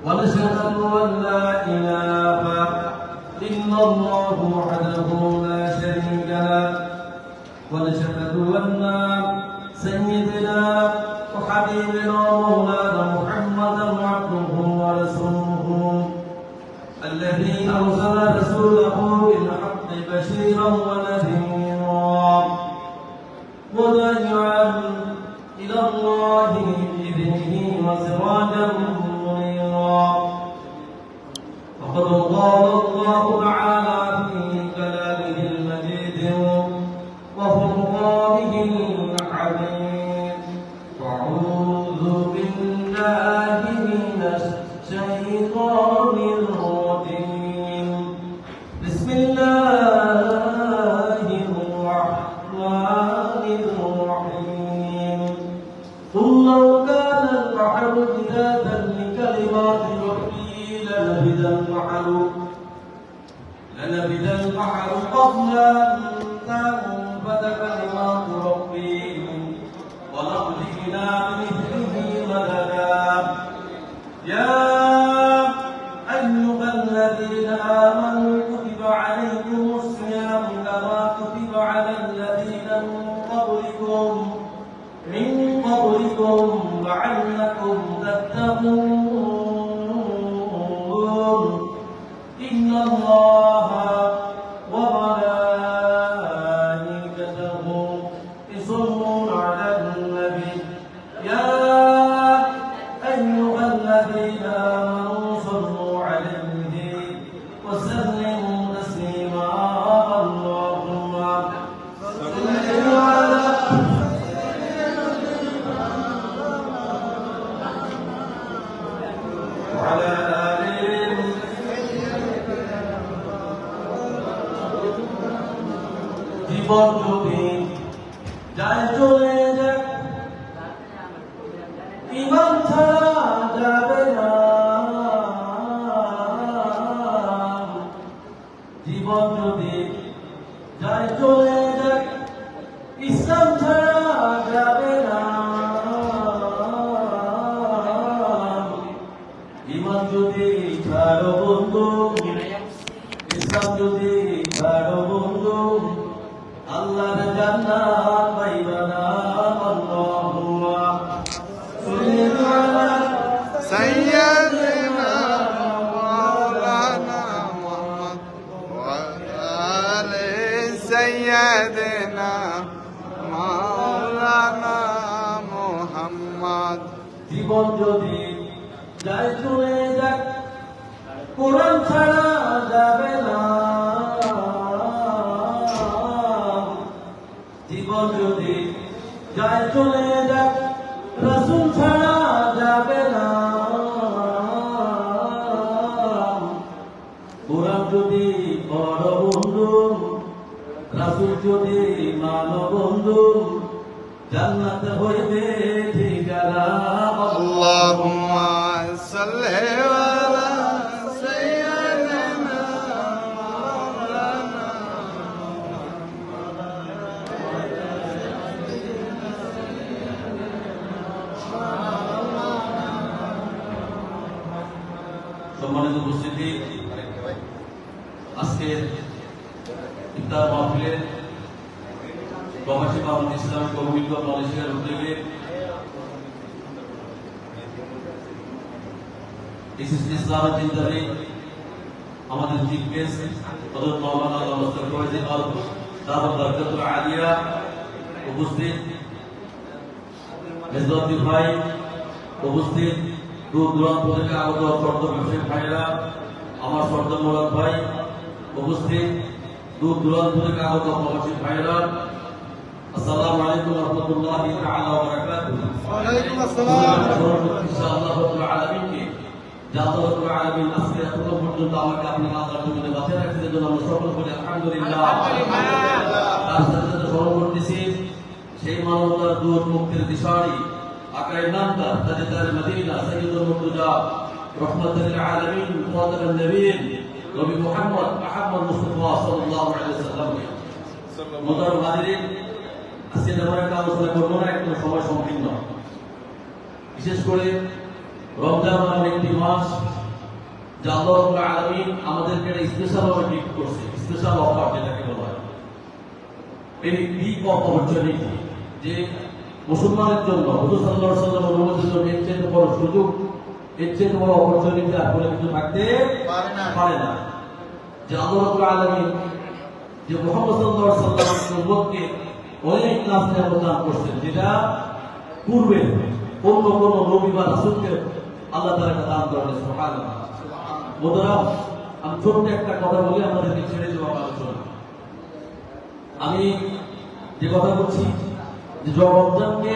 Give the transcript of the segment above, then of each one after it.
ونشهد أن لا إله إلا الله وحده لا شريك له ونشهد أن سيدنا وحبيبنا ومولانا محمدا عبده ورسوله الذي أرسل رسوله بالحق بشيرا ونذيرا وداعيا إلى الله بإذنه وسراجا منيرا فقد قال الله تعالى في كلامه المجيد وفرقانه الحميد أعوذ بالله من الشيطان الرجيم بسم الله الرحمن الرحيم قل لو كان البحر مدادا لكلمات ربي لنفد البحر قبل أن تنفد كلمات ربي ولو جئنا بمثله مددا يا أيها الذين آمنوا كتب عليكم الصيام كما كتب على الذين من قبلكم لعلكم تتقون إن الله وملائكته يصلون على النبي يا أيها الذين آمنوا صلوا عليه وسلموا تسليما اللهم صل على وعلى آله জীবন যদি যায় চলে যাক ইমান ছাড়া যাবে না জীবন যদি যায় চলে যাক ইসলাম ছাড়া যাবে না ইমান যদি ছাড়ো বন্ধু ইসলাম যদি ছাড়ো বন্ধু আল্লাহর জান্নাত পাইবা না আল্লাহুম্মা সাল্লি আলা সাইয়্যিদিনা মাওলানা মুহাম্মদ ওয়া আলি সাইয়্যিদিনা মাওলানা মুহাম্মদ জীবন যদি যায় চলে যাক কোরআন ছাড়া যাবে না জীবন যদি যায় চলে যাক রাসূল ছাড়া যাবে না কোরআন যদি বড় বন্ধু রাসূল যদি মানো বন্ধু জান্নাত হইবে ঠিকানা আল্লাহুম্মা সাল্লি আলা সাইয়্যিদিনা মাওলানা সম্মানিত উপস্থিতি আজকে ইফতার মাহফিলের প্রবাসী বাংলাদেশ ইসলামিক কমিটি অফ মালয়েশিয়ার উদ্যোগে ইসলামের চিন্তারে আমাদের চিফ গেস্ট হযরত মাওলানা আল্লাহ মুস্তাফা ফয়জী আল দাওয়াত বরকতুল আলিয়া উপস্থিত মেজবাউদ্দিন ভাই উপস্থিত দূর দূরান্ত থেকে আগত শর্ত ব্যবসায়ী ভাইরা আমার শর্ত মোরাদ ভাই উপস্থিত দূর দূরান্ত থেকে আগত প্রবাসী ভাইরা আসসালামু আলাইকুম ওয়া রাহমাতুল্লাহি তাআলা ওয়া বারাকাতুহু ওয়া আলাইকুম আসসালাম ইনশাআল্লাহ রাব্বুল আলামিনকে জাল্লা রাব্বুল আলামিন আজকে এত পর্যন্ত আমাকে আপনি আল্লাহর জমিনে বাঁচিয়ে রাখতে জন্য আমরা সকল বলি আলহামদুলিল্লাহ তার সাথে সাথে স্মরণ করতেছি সেই মানবতার দূর মুক্তির দিশারি আকায়ে নামদার তাজদার মদিনা সাইয়্যিদুল মুরতাজা রাহমাতুল আলামিন খাতামুন নবিয়্যিন নবী মুহাম্মদ আহমদ মুস্তাফা সাল্লাল্লাহু আলাইহি ওয়াসাল্লাম মোহতারাম হাজিরিন আজকে যেমন একটা আলোচনা করবো না, একটু সময় সংকীর্ণ। বিশেষ করে রমজান নামের একটি মাস যা আল্লাহ রাব্বুল আলামিন আমাদেরকে একটা স্পেশাল ভাবে গিফট করছে, স্পেশাল অফার যেটাকে বলা হয়। এই উইক অফ অপরচুনিটি যে মুসলমানের জন্য, হুজুর সাল্লাল্লাহু আলাইহি ওয়াসাল্লাম অনুমোদিত এর চেয়ে বড় সুযোগ, এর চেয়ে বড় অপরচুনিটি আর কোনো কিছু থাকতে পারে না। যে আল্লাহ রাব্বুল আলামিন যে মুহাম্মদ সাল্লাল্লাহু আলাইহি ওয়াসাল্লামের উম্মতকে অনেক নাম দান করছেন, যেটা পূর্বে অন্য কোন নবী বা রাসূলকে আল্লাহ তাআলা একটা দান করেন। সুবহানাল্লাহ। বন্ধুরা, আমি ছোট্ট একটা কথা বলে আমাদেরকে ছেড়ে দেওয়া আলোচনা। আমি যে কথা বলছি যে রমজানকে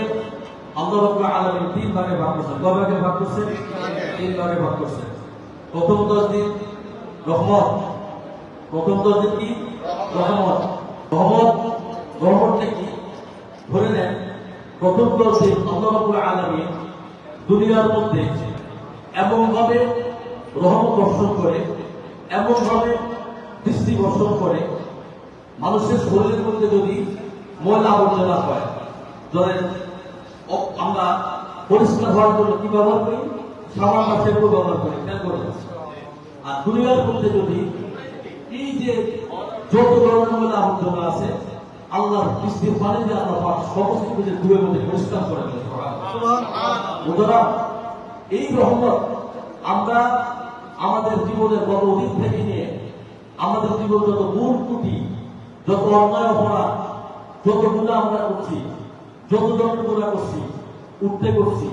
আল্লাহ রাব্বুল আলামিন 3 ভাগে ভাগ করেছেন। কয় ভাগে ভাগ করেছেন? 3 ভাগে ভাগ করেছেন। প্রথম 10 দিন রহমত, প্রথম 10 দিন কি রহমত। রহমতটা কি? ধরে নেন প্রথম 10 দিন আল্লাহ রাব্বুল আলামিন দুনিয়ার মধ্যে এমন ভাবে রহমত বর্ষণ করে, এমন ভাবে দৃষ্টি বর্ষণ করে, মানুষের শরীরের মধ্যে যদি ময়লা আবর্জনা হয়, ধরেন আমরা পরিষ্কার হওয়ার জন্য কি ব্যবহার করি? সাবান বা শ্যাম্পু ব্যবহার করি, কেন করে? আর দুনিয়ার মধ্যে যদি এই যে যত ধরনের ময়লা আবর্জনা আছে, আল্লাহর বৃষ্টির পানি দিয়ে আল্লাহ পাক সমস্ত কিছু ধুয়ে মধ্যে পরিষ্কার করে দেন। সুতরাং এই রহমত আমরা আমাদের জীবনের গত অতীত থেকে নিয়ে আমাদের জীবন যত ভুল ত্রুটি, যত অন্যায় অপরাধ, যত গুনাহ আমরা করছি, যত ধরনের গুনাহ করছি, উঠতে করছি,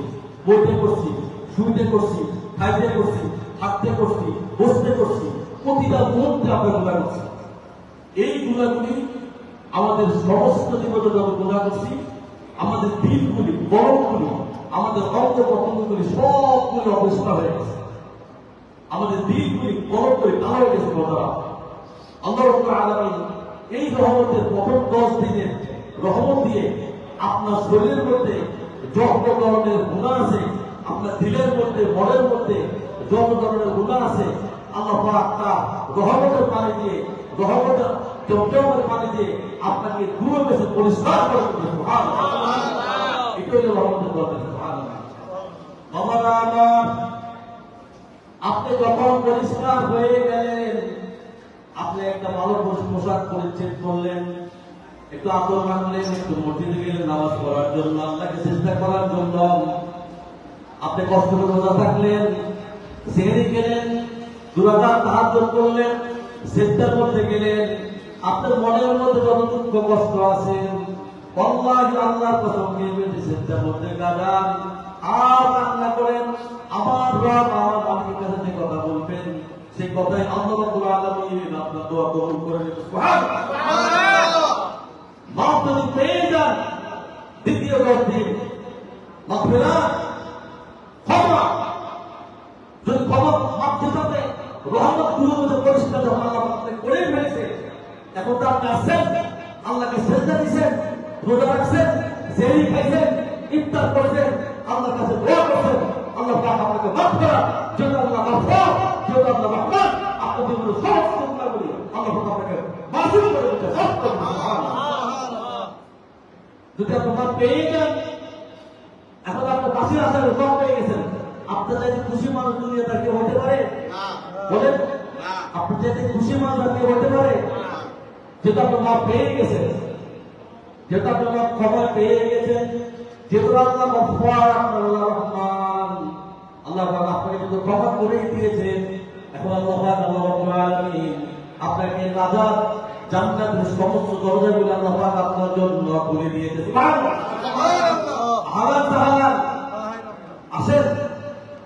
বইতে করছি, শুইতে করছি, খাইতে করছি, থাকতে করছি, বসতে করছি, প্রতিটা মুহূর্তে আমরা গুনাহ করছি। এই গুনাহগুলি আমাদের সমস্ত জীবনে যত গুনাহ করছি, আমাদের দিলগুলি, বরফগুলি, আমাদের অঙ্গ প্রত্যঙ্গগুলি সবগুলি অবস্থা হয়ে গেছে। আমাদের দিলগুলি বরফ করে কালো হয়ে গেছে। বন্ধুরা, আল্লাহ রাব্বুল আলামিন এই রহমতের প্রথম 10 দিনের রহমত দিয়ে আপনার শরীরের মধ্যে যত ধরনের গুনাহ আছে, আপনার দিলের মধ্যে, মনের মধ্যে যত ধরনের গুনাহ আছে, আল্লাহ পাক তার রহমতের পানি দিয়ে, রহমতের জমজমের পানি দিয়ে আপনাকে ধুয়ে গেছে, পরিষ্কার করে দিয়েছে। সুবহানাল্লাহ। এটা হলো রহমতের বরকত। সুবহানাল্লাহ। বাবারা আমার, আপনি যখন পরিষ্কার হয়ে গেলেন, আপনি একটা ভালো পোশাক পরিচ্ছদ করলেন, একটু আদর মানলেন, একটু মসজিদে গেলেন নামাজ পড়ার জন্য, আল্লাহকে চেষ্টা করার জন্য, আপনি কষ্ট করে রোজা থাকলেন, সেহরি গেলেন, 2 রাকাত তাহাজ্জুদ করলেন, সিজদার মধ্যে গেলেন, আপনার মনের মধ্যে যত দুঃখ কষ্ট আছে, আল্লাহর কসম খেয়ে সিজদার মধ্যে গাড়ান আর কান্না করেন। আমার রব আমার মালিকের কাছে যে কথা বলবেন, সেই কথাই আল্লাহ রাব্বুল আলামিন আপনার দোয়া কবুল করে নেবেন। সুবহানাল্লাহ। মাফ যদি পেয়ে যান, দ্বিতীয় 10 দিন মাগফিরাত, ক্ষমা, যদি ক্ষমা মাফ যেতে রহমত গুলো মধ্যে পরিষ্কার যখন আল্লাহ আপনাকে করে ফেলেছে, এখন তো আপনি আসছেন, আল্লাহকে সেজদা দিয়েছেন, রোজা রাখছেন, সেহরি খাইছেন, ইফতার করেছেন, আল্লাহর কাছে দোয়া করছেন, আল্লাহ পাক আপনাকে মাফ করা, যেন আল্লাহ মাফ, যেন আল্লাহ রহমান, আপনার জীবনের সমস্ত গুনাহগুলি আল্লাহ পাক আপনাকে মাফ করে দিতে সক্ষম। সুবহানাল্লাহ। যদি আপনি মাফ পেয়ে যান, এখন আপনার পাশে আসার সব পেয়ে গেছেন, আপনার চাইতে খুশি মানুষ দুনিয়াতে কেউ হতে পারে? বলেন, আপনার চাইতে খুশি মানুষ আর কেউ হতে পারে? যেটা আপনার মাফ পেয়ে গেছেন, যেটা আপনার মাফ ক্ষমা পেয়ে গেছেন, যেহেতু আল্লাহ গফফার, আল্লাহ রহমান, আল্লাহ পাক আপনাকে কিন্তু ক্ষমা করে দিয়েছেন। এখন আল্লাহ পাক, আল্লাহ রাব্বুল আলামিন আপনাকে নাজাত, জান্নাতের সমস্ত দরজাগুলো আল্লাহ পাক আপনার জন্য খুলে দিয়েছে। সুবহানাল্লাহ। হালাল হালাল আসেন,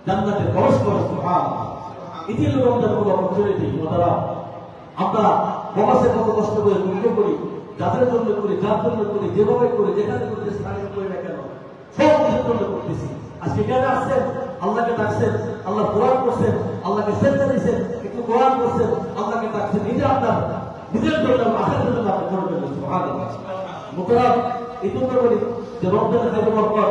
জান্নাতে প্রবেশ করুন। সুবহানাল্লাহ। এটি হলো রমজানের অপরচুনিটি। বন্ধুরা, আমরা প্রবাসে কত কষ্ট করে দুঃখ করি, যাদের জন্য করি, যার জন্য করি, যেভাবে করি, যেখানে করি, যে স্থানে করি না কেন, সব কিছুর জন্য করতেছি। আজকে এখানে আসছেন, আল্লাহকে ডাকছেন, আল্লাহ কোরআন করছেন, আল্লাহকে সেজদা দিয়েছেন, একটু কোরআন করছেন, আল্লাহকে ডাকছেন, নিজে আপনার নিজের জন্য, আখের জন্য আপনি করবেন। সুবহানাল্লাহ। মুকরাম, এই জন্য বলি যে রমজানের খাদ্য বরকত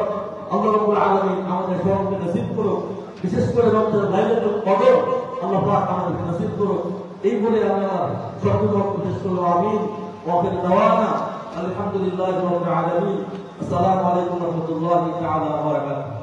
আল্লাহ রাব্বুল আলামিন আমাদের সবাইকে নসিব করুক, বিশেষ করে রমজানের লাইলাতুল কদর আল্লাহ পাক আমাদের নসিব করুক। এই বলে আমরা সর্বমত শেষ করলাম। আমিন। ওয়া আখির দাওয়ানা আলহামদুলিল্লাহি রাব্বিল আলামিন। আসসালামু আলাইকুম ওয়া রাহমাতুল্লাহি তাআলা ওয়া বারাকাতুহু।